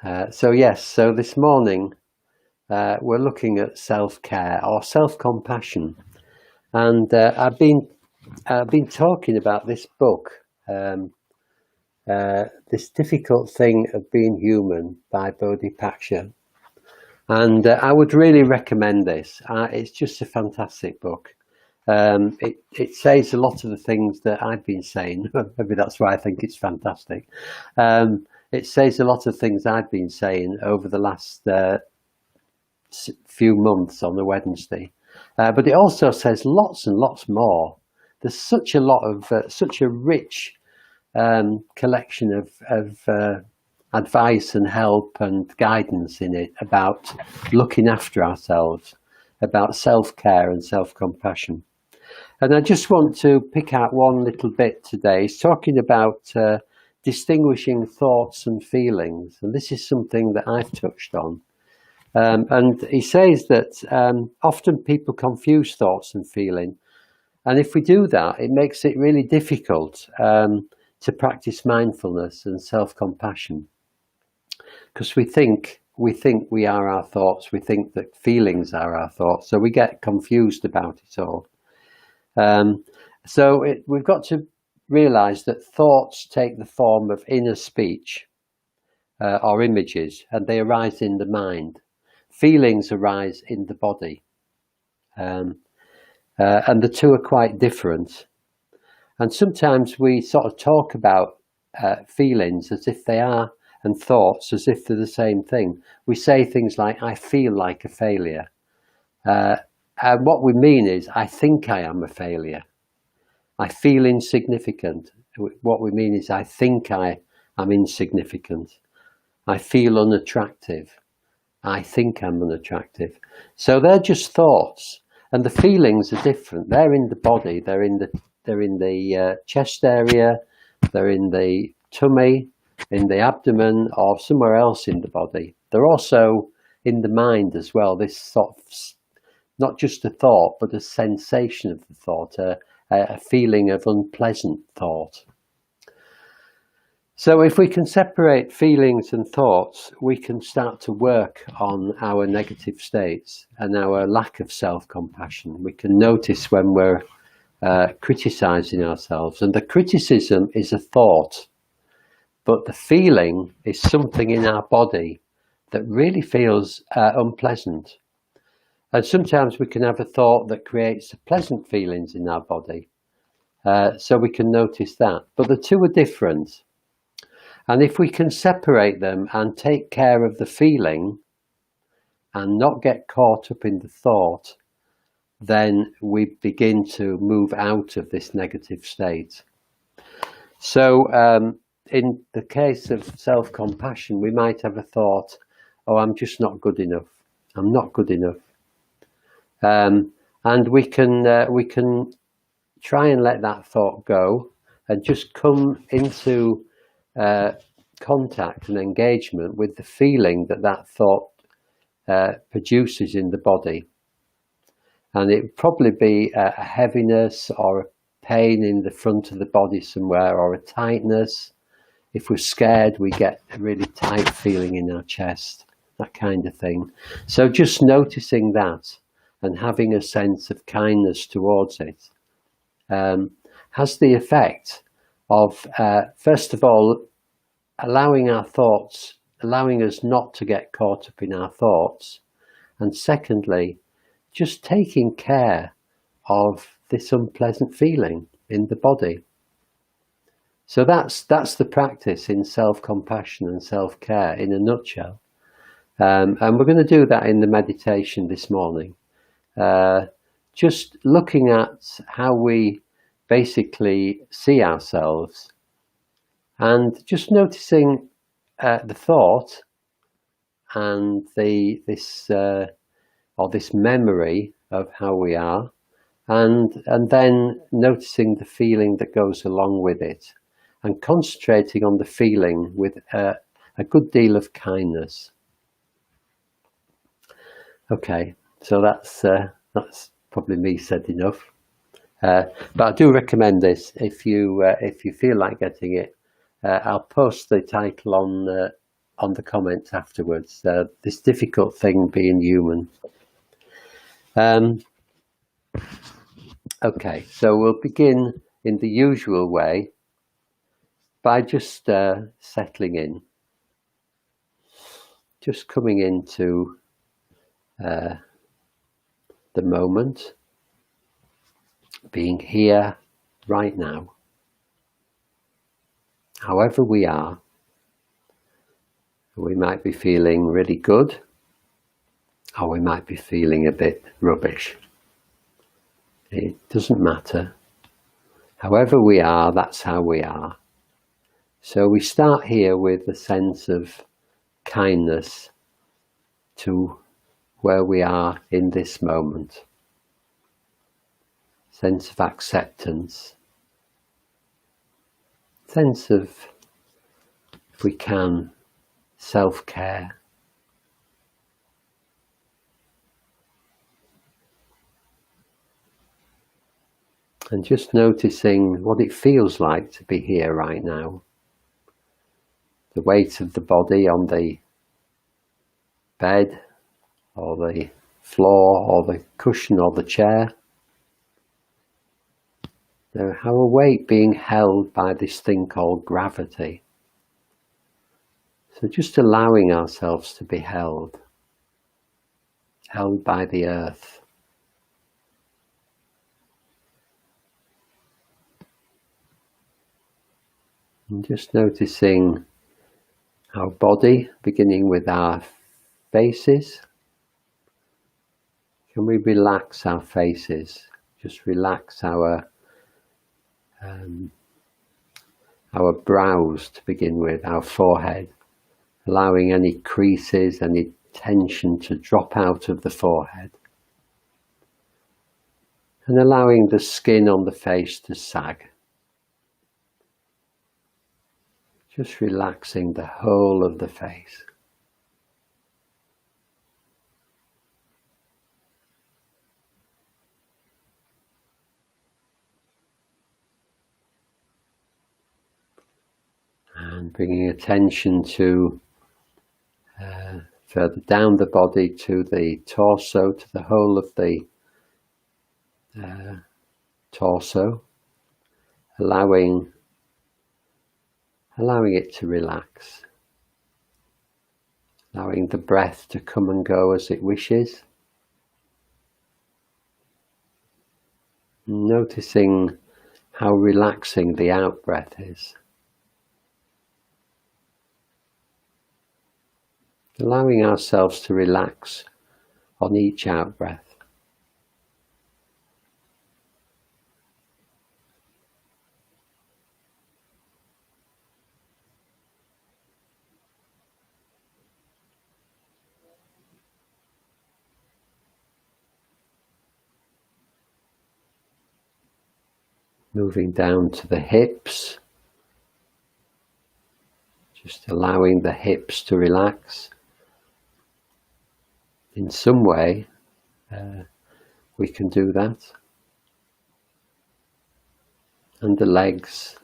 So this morning we're looking at self-care or self-compassion, and I've been talking about this book, This Difficult Thing of Being Human by Bodhipaksha, and I would really recommend this. It's just a fantastic book. It says a lot of the things that I've been saying. Maybe that's why I think it's fantastic. It says a lot of things I've been saying over the last few months on the Wednesday, but it also says lots and lots more. There's such a lot of such a rich collection of advice and help and guidance in it about looking after ourselves, about self-care and self-compassion. And I just want to pick out one little bit today. It's talking about distinguishing thoughts and feelings, and this is something that I've touched on. And he says that often people confuse thoughts and feeling, and if we do that, it makes it really difficult to practice mindfulness and self-compassion, because we think we are our thoughts, we think that feelings are our thoughts, so we get confused about it all. We've got to realize that thoughts take the form of inner speech or images, and they arise in the mind. Feelings arise in the body, and the two are quite different. And sometimes we sort of talk about feelings as if they are, and thoughts as if they're the same thing. We say things like, I feel like a failure. And what we mean is, I think I am a failure. I feel insignificant. What we mean is, I think I am insignificant. I feel unattractive. I think I'm unattractive. So they're just thoughts, and the feelings are different. They're in the body. They're in the chest area. They're in the tummy, in the abdomen, or somewhere else in the body. They're also in the mind as well. This sort of, not just a thought, but a sensation of the thought, a feeling of unpleasant thought. So if we can separate feelings and thoughts, we can start to work on our negative states and our lack of self-compassion. We can notice when we're criticizing ourselves, and the criticism is a thought, but the feeling is something in our body that really feels unpleasant. And sometimes we can have a thought that creates pleasant feelings in our body, so we can notice that. But the two are different. And if we can separate them and take care of the feeling and not get caught up in the thought, then we begin to move out of this negative state. So in the case of self-compassion, we might have a thought, oh, I'm just not good enough. I'm not good enough. And we can try and let that thought go and just come into contact and engagement with the feeling that thought produces in the body. And it would probably be a heaviness or a pain in the front of the body somewhere, or a tightness. If we're scared, we get a really tight feeling in our chest, that kind of thing. So just noticing that and having a sense of kindness towards it has the effect of, first of all, allowing us not to get caught up in our thoughts, and secondly, just taking care of this unpleasant feeling in the body. So that's the practice in self-compassion and self-care in a nutshell. And we're going to do that in the meditation this morning. Just looking at how we basically see ourselves, and just noticing the thought and this memory of how we are, and then noticing the feeling that goes along with it, and concentrating on the feeling with a good deal of kindness. Okay, so that's probably me said enough. But I do recommend this if you feel like getting it. I'll post the title on the comments afterwards. This difficult thing being human. Okay, so we'll begin in the usual way by just settling in, just coming into the moment, being here right now, however we are. We might be feeling really good, or we might be feeling a bit rubbish. It doesn't matter. However we are, that's how we are. So we start here with a sense of kindness to where we are in this moment. Sense of acceptance. Sense of, if we can, self-care. And just noticing what it feels like to be here right now. The weight of the body on the bed, or the floor, or the cushion, or the chair. Our weight being held by this thing called gravity. So just allowing ourselves to be held by the earth. And just noticing our body, beginning with our faces. Can we relax our faces? Just relax our brows to begin with, our forehead, allowing any creases, any tension to drop out of the forehead. And allowing the skin on the face to sag. Just relaxing the whole of the face. And bringing attention to further down the body to the torso, to the whole of the torso, allowing it to relax, allowing the breath to come and go as it wishes, noticing how relaxing the out breath is, allowing ourselves to relax on each out breath. Moving down to the hips, just allowing the hips to relax. In some way, we can do that. And the legs,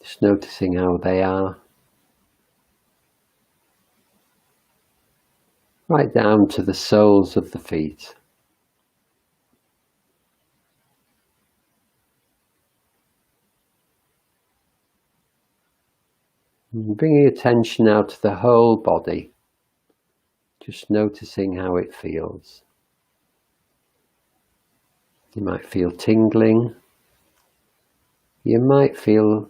just noticing how they are. Right down to the soles of the feet. And bringing attention now to the whole body, just noticing how it feels. You might feel tingling. You might feel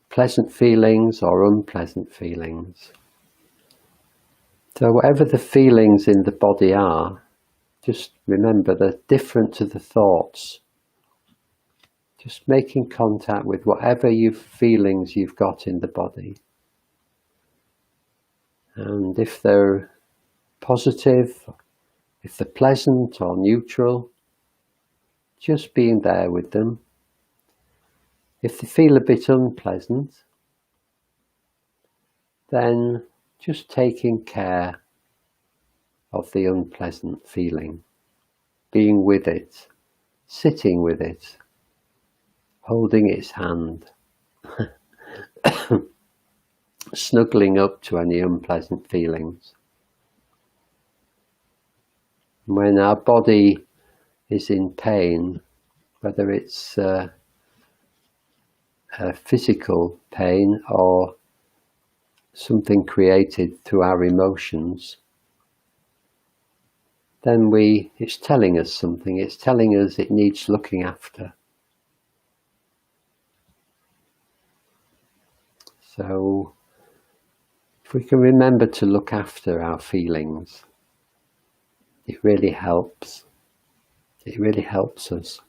pleasant feelings or unpleasant feelings. So whatever the feelings in the body are, just remember they're different to the thoughts. Just making contact with whatever feelings you've got in the body. And if they're positive, if they're pleasant or neutral, just being there with them. If they feel a bit unpleasant, then just taking care of the unpleasant feeling, being with it, sitting with it, holding its hand. snuggling up to any unpleasant feelings. When our body is in pain, whether it's a physical pain or something created through our emotions, then it's telling us something. It's telling us it needs looking after. So if we can remember to look after our feelings, it really helps. It really helps us.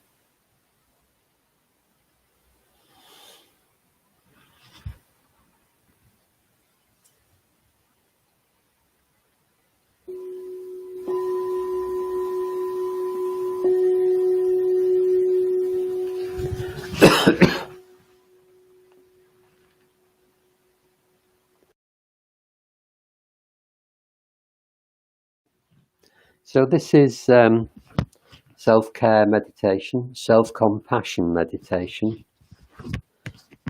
So this is self-care meditation, self-compassion meditation.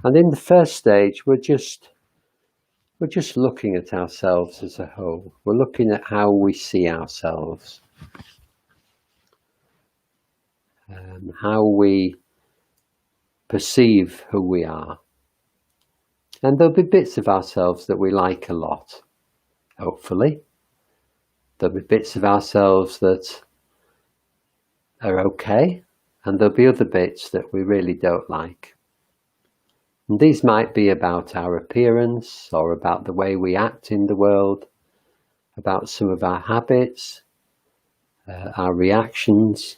And in the first stage, we're just looking at ourselves as a whole. We're looking at how we see ourselves, how we perceive who we are. And there'll be bits of ourselves that we like a lot, hopefully. There'll be bits of ourselves that are okay, and there'll be other bits that we really don't like. And these might be about our appearance, or about the way we act in the world, about some of our habits, our reactions.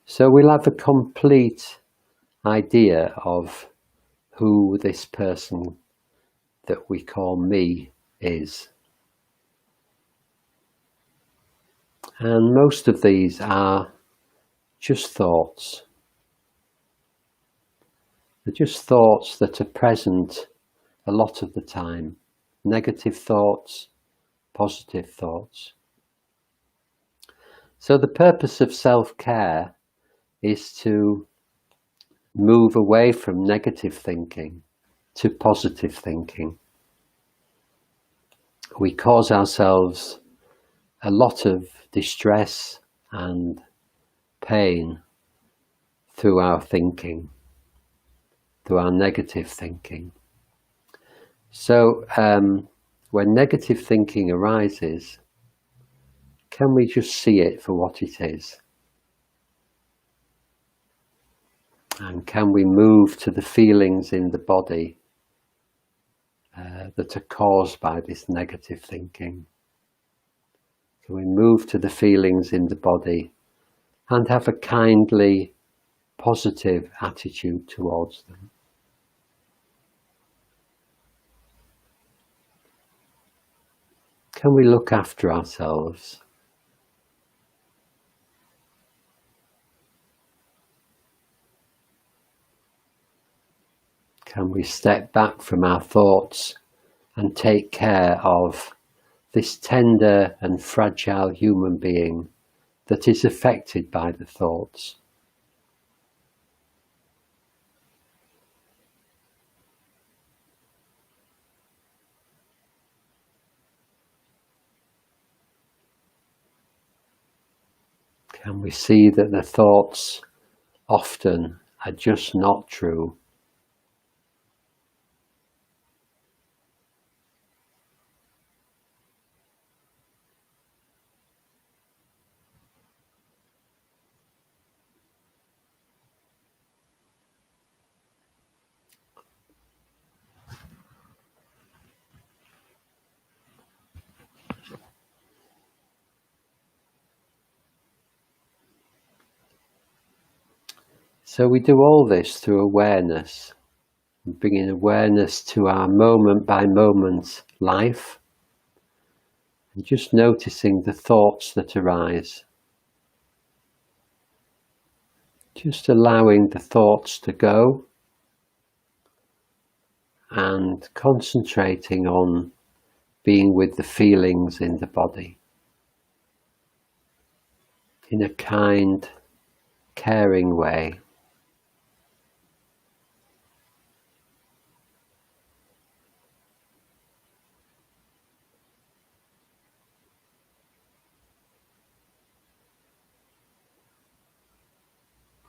So we'll have a complete idea of who this person that we call me is. And most of these are just thoughts. They're just thoughts that are present a lot of the time. Negative thoughts, positive thoughts. So the purpose of self-care is to move away from negative thinking to positive thinking. We cause ourselves a lot of distress and pain through our thinking, through our negative thinking. So when negative thinking arises, can we just see it for what it is? And can we move to the feelings in the body that are caused by this negative thinking? Can we move to the feelings in the body and have a kindly, positive attitude towards them? Can we look after ourselves? Can we step back from our thoughts and take care of this tender and fragile human being that is affected by the thoughts? Can we see that the thoughts often are just not true? So we do all this through awareness, bringing awareness to our moment by moment life, and just noticing the thoughts that arise. Just allowing the thoughts to go and concentrating on being with the feelings in the body in a kind, caring way.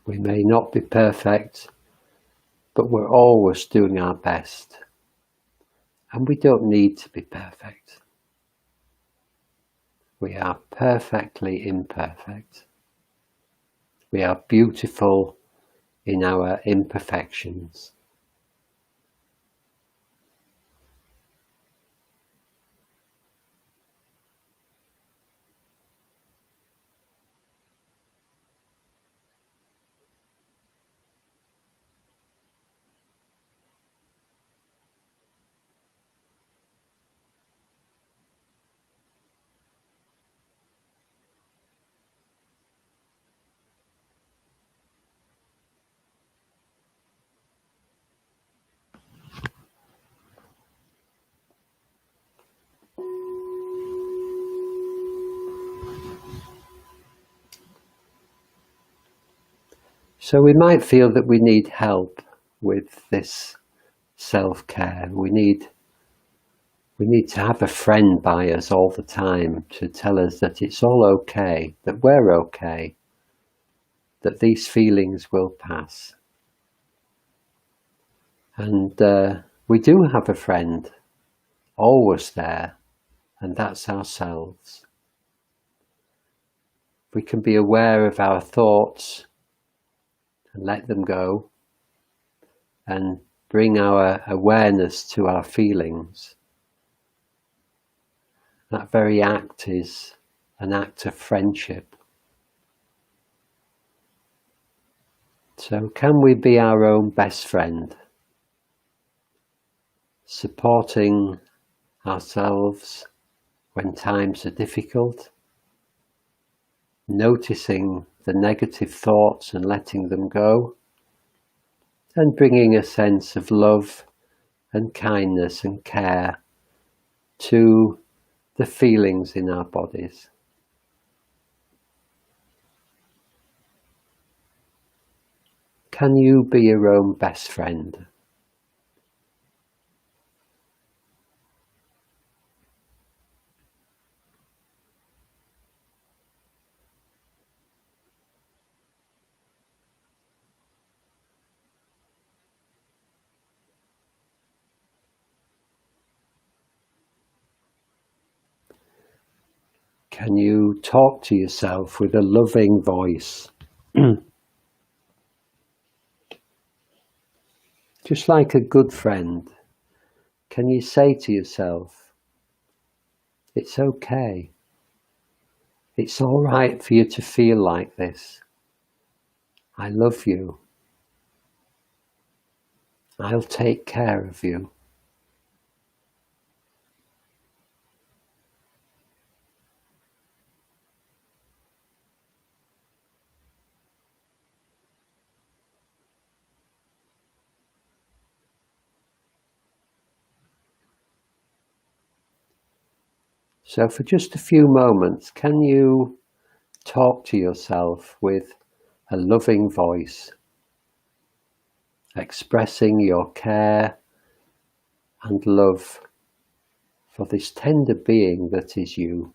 We may not be perfect, but we're always doing our best. And we don't need to be perfect. We are perfectly imperfect. We are beautiful in our imperfections. So we might feel that we need help with this self-care. We need to have a friend by us all the time to tell us that it's all okay, that we're okay, that these feelings will pass. And we do have a friend, always there, and that's ourselves. We can be aware of our thoughts and let them go and bring our awareness to our feelings. That very act is an act of friendship. So can we be our own best friend, supporting ourselves when times are difficult, noticing the negative thoughts and letting them go, and bringing a sense of love and kindness and care to the feelings in our bodies. Can you be your own best friend? Can you talk to yourself with a loving voice? Just like a good friend, can you say to yourself, it's okay. It's all right for you to feel like this. I love you. I'll take care of you. So for just a few moments, can you talk to yourself with a loving voice, expressing your care and love for this tender being that is you?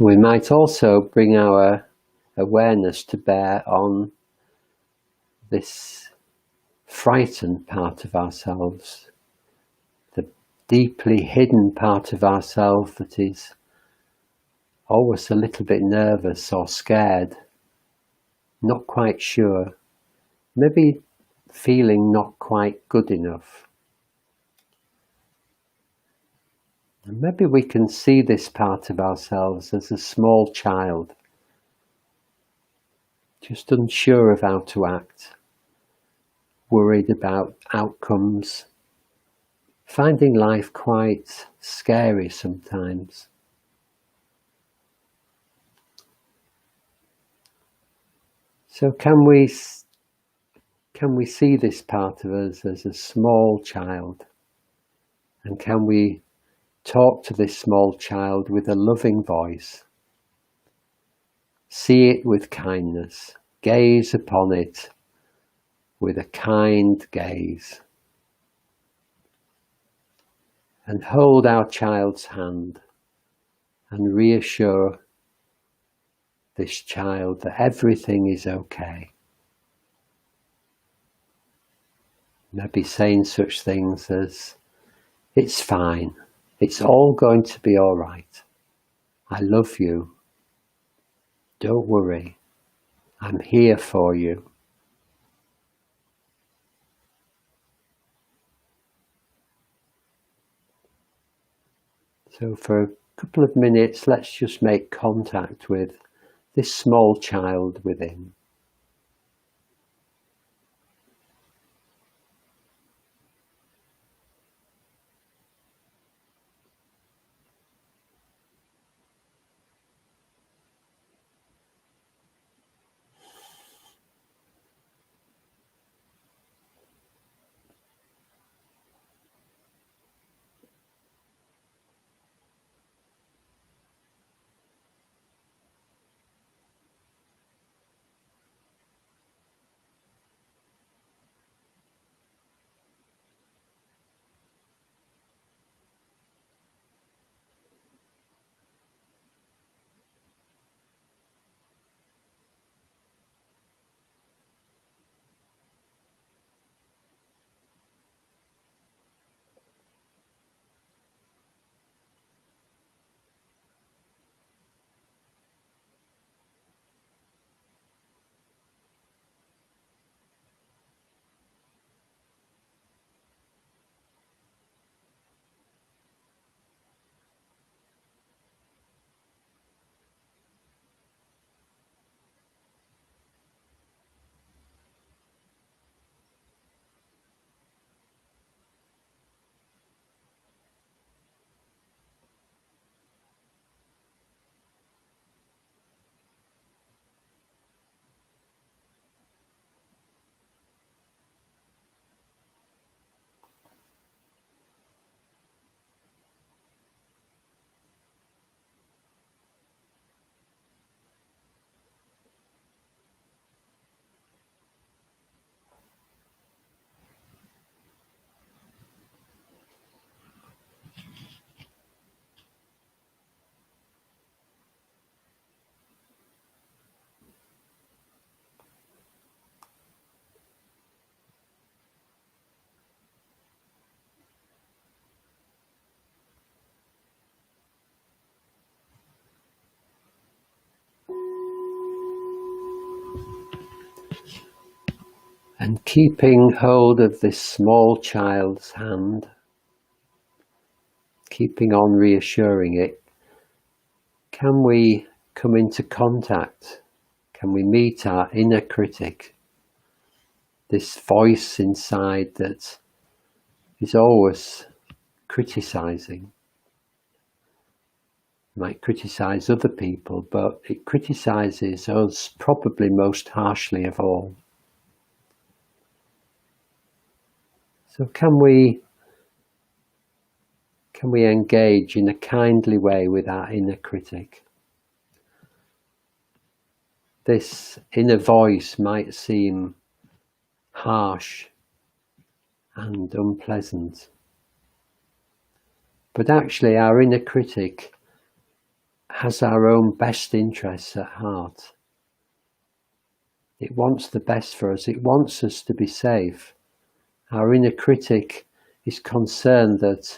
We might also bring our awareness to bear on this frightened part of ourselves, the deeply hidden part of ourselves that is always a little bit nervous or scared, not quite sure, maybe feeling not quite good enough. And maybe we can see this part of ourselves as a small child, just unsure of how to act, worried about outcomes, finding life quite scary sometimes. So can we see this part of us as a small child? And can we talk to this small child with a loving voice? See it with kindness. Gaze upon it with a kind gaze. And hold our child's hand and reassure this child that everything is okay. Maybe saying such things as, "It's fine. It's all going to be all right. I love you. Don't worry. I'm here for you." So for a couple of minutes, let's just make contact with this small child within. And keeping hold of this small child's hand, keeping on reassuring it, can we come into contact? Can we meet our inner critic? This voice inside that is always criticizing. Might criticize other people, but it criticizes us probably most harshly of all. So can we engage in a kindly way with our inner critic? This inner voice might seem harsh and unpleasant, but actually our inner critic has our own best interests at heart. It wants the best for us. It wants us to be safe. Our inner critic is concerned that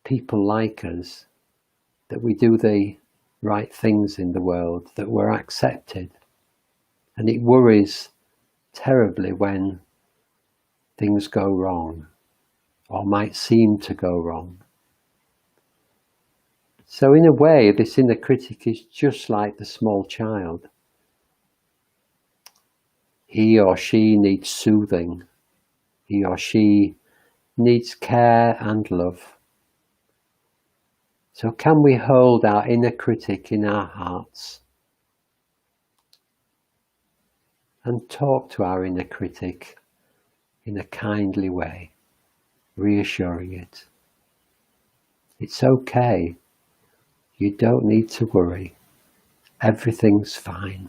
people like us, that we do the right things in the world, that we're accepted. And it worries terribly when things go wrong, or might seem to go wrong. So in a way, this inner critic is just like the small child. He or she needs soothing. He or she needs care and love. So can we hold our inner critic in our hearts and talk to our inner critic in a kindly way, reassuring it? It's okay. You don't need to worry. Everything's fine.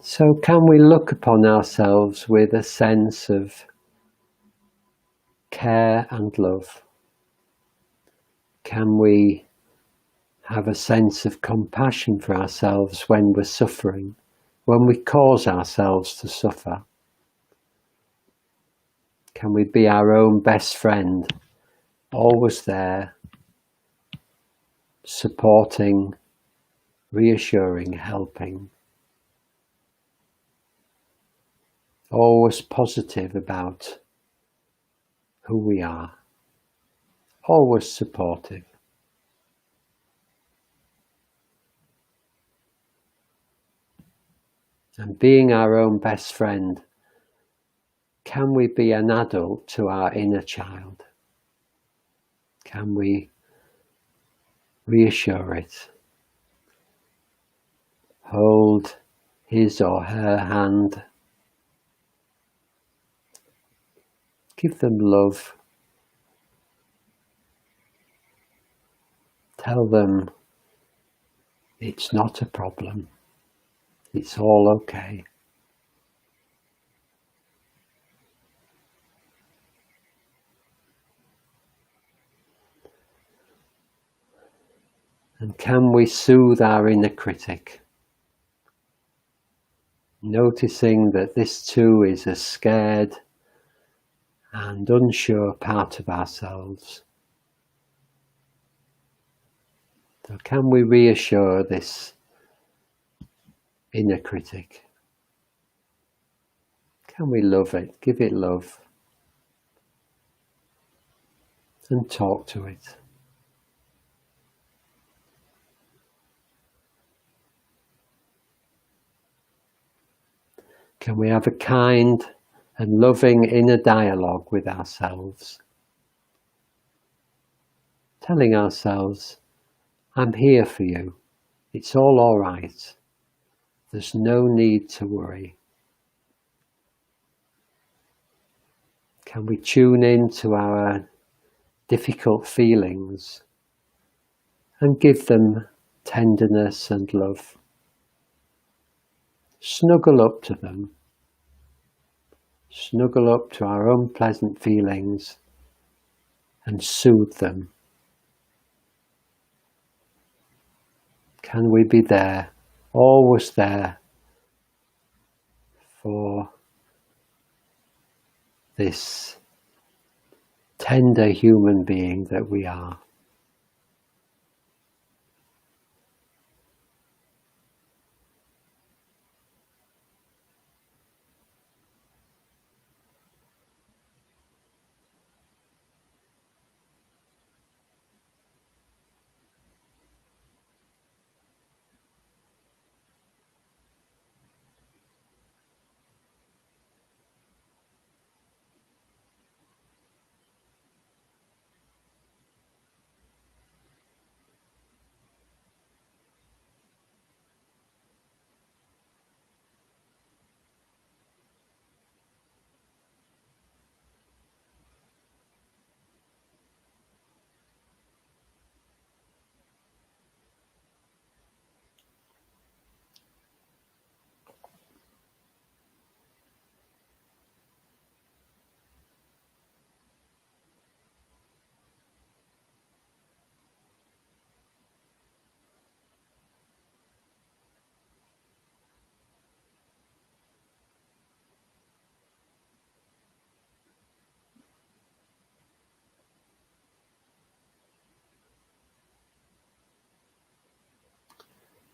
So can we look upon ourselves with a sense of care and love? Can we have a sense of compassion for ourselves when we're suffering, when we cause ourselves to suffer? Can we be our own best friend, always there, supporting, reassuring, helping? Always positive about who we are, always supportive. And being our own best friend, can we be an adult to our inner child? Can we reassure it? Hold his or her hand. Give them love. Tell them it's not a problem. It's all okay. And can we soothe our inner critic? Noticing that this too is a scared and unsure part of ourselves. So can we reassure this inner critic? Can we love it, give it love, and talk to it? Can we have a kind and loving inner dialogue with ourselves? Telling ourselves, I'm here for you. It's all right. There's no need to worry. Can we tune in to our difficult feelings and give them tenderness and love? Snuggle up to them. Snuggle up to our unpleasant feelings and soothe them. Can we be there, always there, for this tender human being that we are?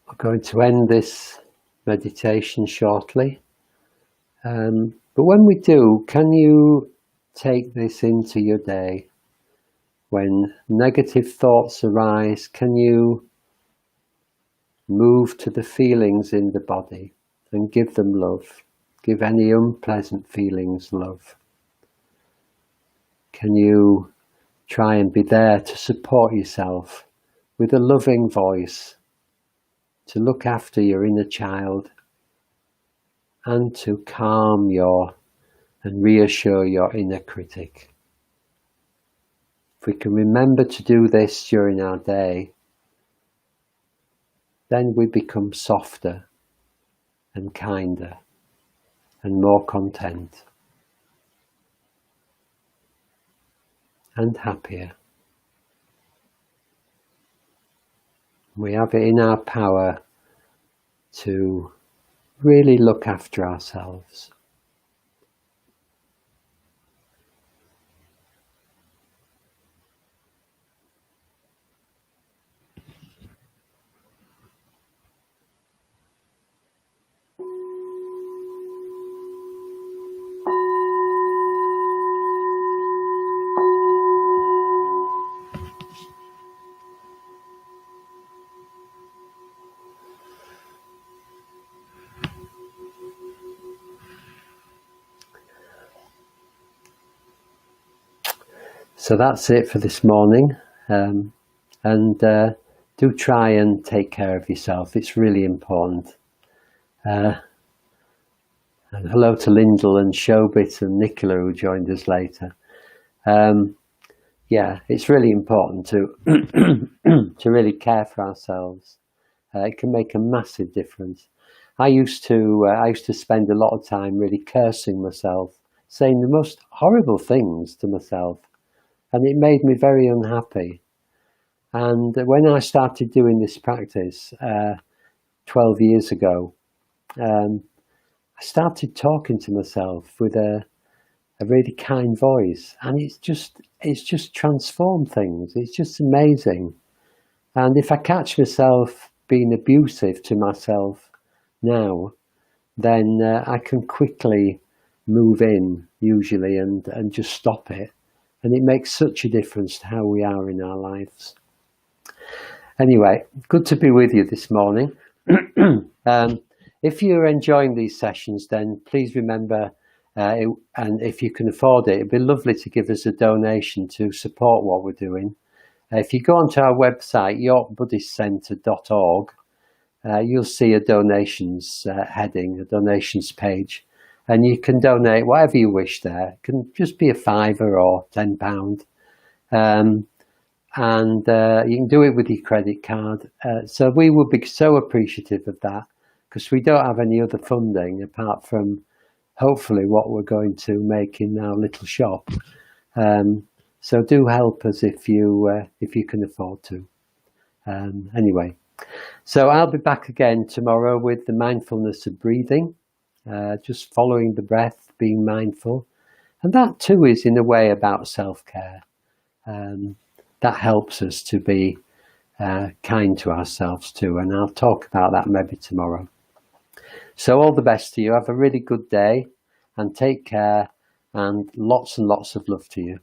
We're going to end this meditation shortly. But when we do, can you take this into your day? When negative thoughts arise, can you move to the feelings in the body and give them love? Give any unpleasant feelings love. Can you try and be there to support yourself with a loving voice, to look after your inner child and to calm and reassure your inner critic? If we can remember to do this during our day, then we become softer and kinder and more content and happier. We have it in our power to really look after ourselves. So that's it for this morning, and do try and take care of yourself. It's really important. And hello to Lyndall and Shobit and Nicola who joined us later. Yeah, it's really important to to really care for ourselves. It can make a massive difference. I used to spend a lot of time really cursing myself, saying the most horrible things to myself. And it made me very unhappy. And when I started doing this practice 12 years ago, I started talking to myself with a really kind voice, and it's just transformed things. It's just amazing. And if I catch myself being abusive to myself now, then I can quickly move in usually and just stop it. And it makes such a difference to how we are in our lives. Anyway, good to be with you this morning. If you're enjoying these sessions, then please remember, and if you can afford it, it'd be lovely to give us a donation to support what we're doing. If you go onto our website, yorkbuddhistcentre.org, you'll see a donations heading, a donations page, and you can donate whatever you wish there. It can just be a £5 or £10. And you can do it with your credit card. So we would be so appreciative of that, because we don't have any other funding apart from hopefully what we're going to make in our little shop. So do help us if you can afford to. Anyway, so I'll be back again tomorrow with the mindfulness of breathing, just following the breath, being mindful. And that too is in a way about self-care. That helps us to be kind to ourselves too. And I'll talk about that maybe tomorrow. So all the best to you. Have a really good day and take care, and lots of love to you.